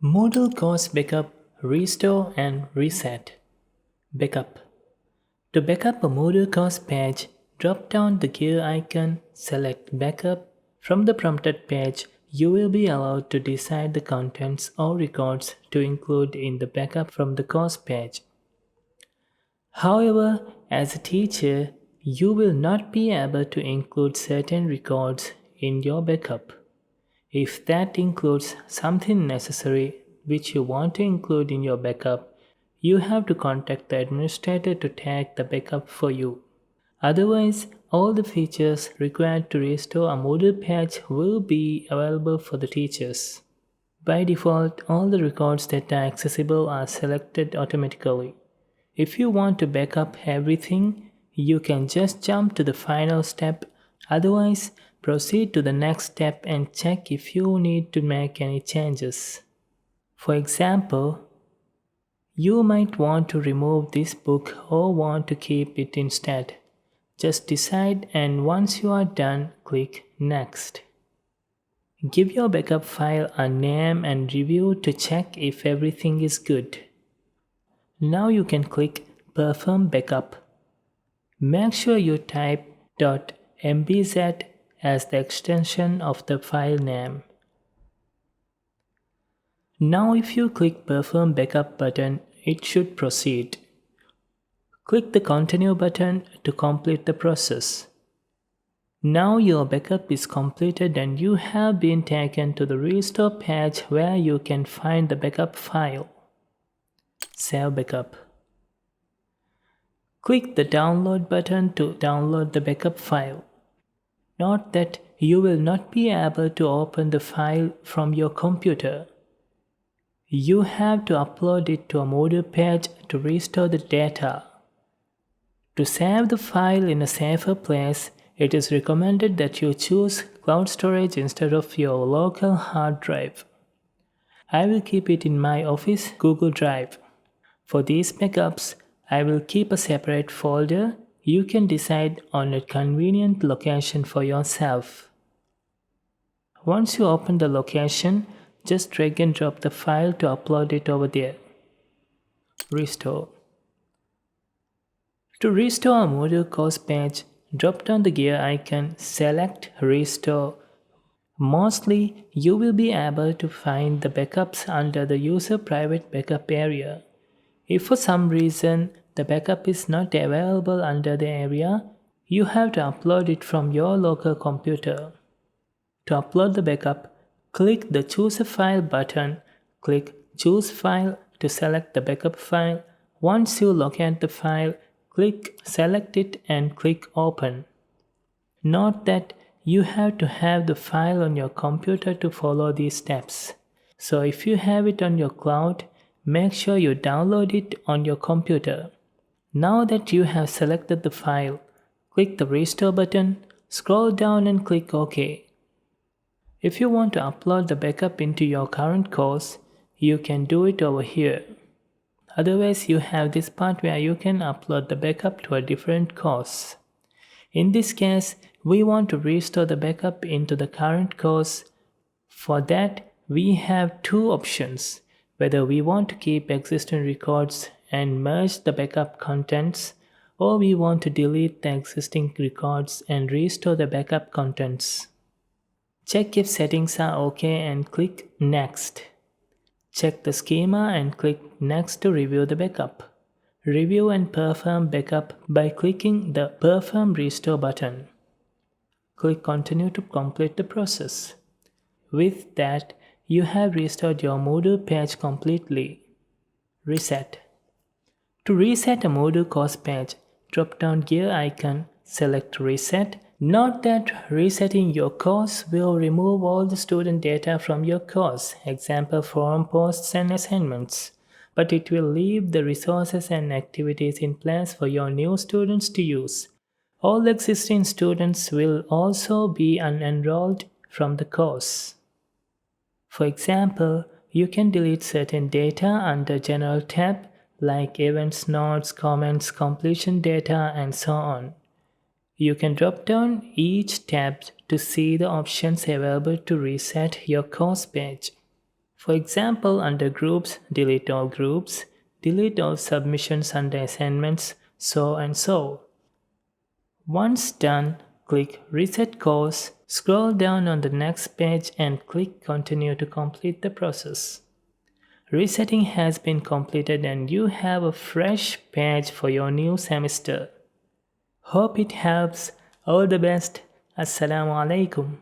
Moodle course backup, restore and reset. Backup. To backup a Moodle course page, drop down the gear icon, select Backup. From the prompted page, you will be allowed to decide the contents or records to include in the backup from the course page. However, as a teacher, you will not be able to include certain records in your backup. If that includes something necessary which you want to include in your backup, you have to contact the administrator to take the backup for you. Otherwise, all the features required to restore a Moodle page will be available for the teachers. By default, all the records that are accessible are selected automatically. If you want to back up everything, you can just jump to the final step. Otherwise, proceed to the next step and check if you need to make any changes. For example, you might want to remove this book or want to keep it instead. Just decide, and once you are done, click Next. Give your backup file a name and review to check if everything is good. Now you can click Perform Backup. Make sure you type .mbz as the extension of the file name. Now if you click Perform Backup button, it should proceed. Click the Continue button to complete the process. Now your backup is completed and you have been taken to the Restore page where you can find the backup file. Save backup. Click the Download button to download the backup file. Note that you will not be able to open the file from your computer. You have to upload it to a Moodle page to restore the data. To save the file in a safer place, it is recommended that you choose cloud storage instead of your local hard drive. I will keep it in my office Google Drive. For these backups, I will keep a separate folder. You can decide on a convenient location for yourself. Once you open the location, just drag and drop the file to upload it over there. Restore. To restore a Moodle course page, drop down the gear icon, select Restore. Mostly, you will be able to find the backups under the User Private Backup area. If for some reason the backup is not available under the area, you have to upload it from your local computer. To upload the backup, click the Choose a File button. Click Choose File to select the backup file. Once you locate the file, select it and click Open. Note that you have to have the file on your computer to follow these steps. So if you have it on your cloud, make sure you download it on your computer. Now that you have selected the file, click the Restore button, scroll down and click OK. If you want to upload the backup into your current course, you can do it over here. Otherwise, you have this part where you can upload the backup to a different course. In this case, we want to restore the backup into the current course. For that, we have two options: whether we want to keep existing records and merge the backup contents, or we want to delete the existing records and restore the backup contents. Check if settings are OK and click Next. Check the schema and click Next to review the backup. Review and perform backup by clicking the Perform Restore button. Click Continue to complete the process. With that, you have restored your Moodle page completely. Reset. To reset a Moodle course page, drop down gear icon, select Reset. Note that resetting your course will remove all the student data from your course, example forum posts and assignments, but it will leave the resources and activities in place for your new students to use. All existing students will also be unenrolled from the course. For example, you can delete certain data under General tab like events, notes, comments, completion data, and so on. You can drop down each tab to see the options available to reset your course page. For example, under groups, delete all submissions under assignments, so and so. Once done, click Reset Course, scroll down on the next page and click Continue to complete the process. Resetting has been completed and you have a fresh page for your new semester. Hope it helps. All the best. Assalamu alaikum.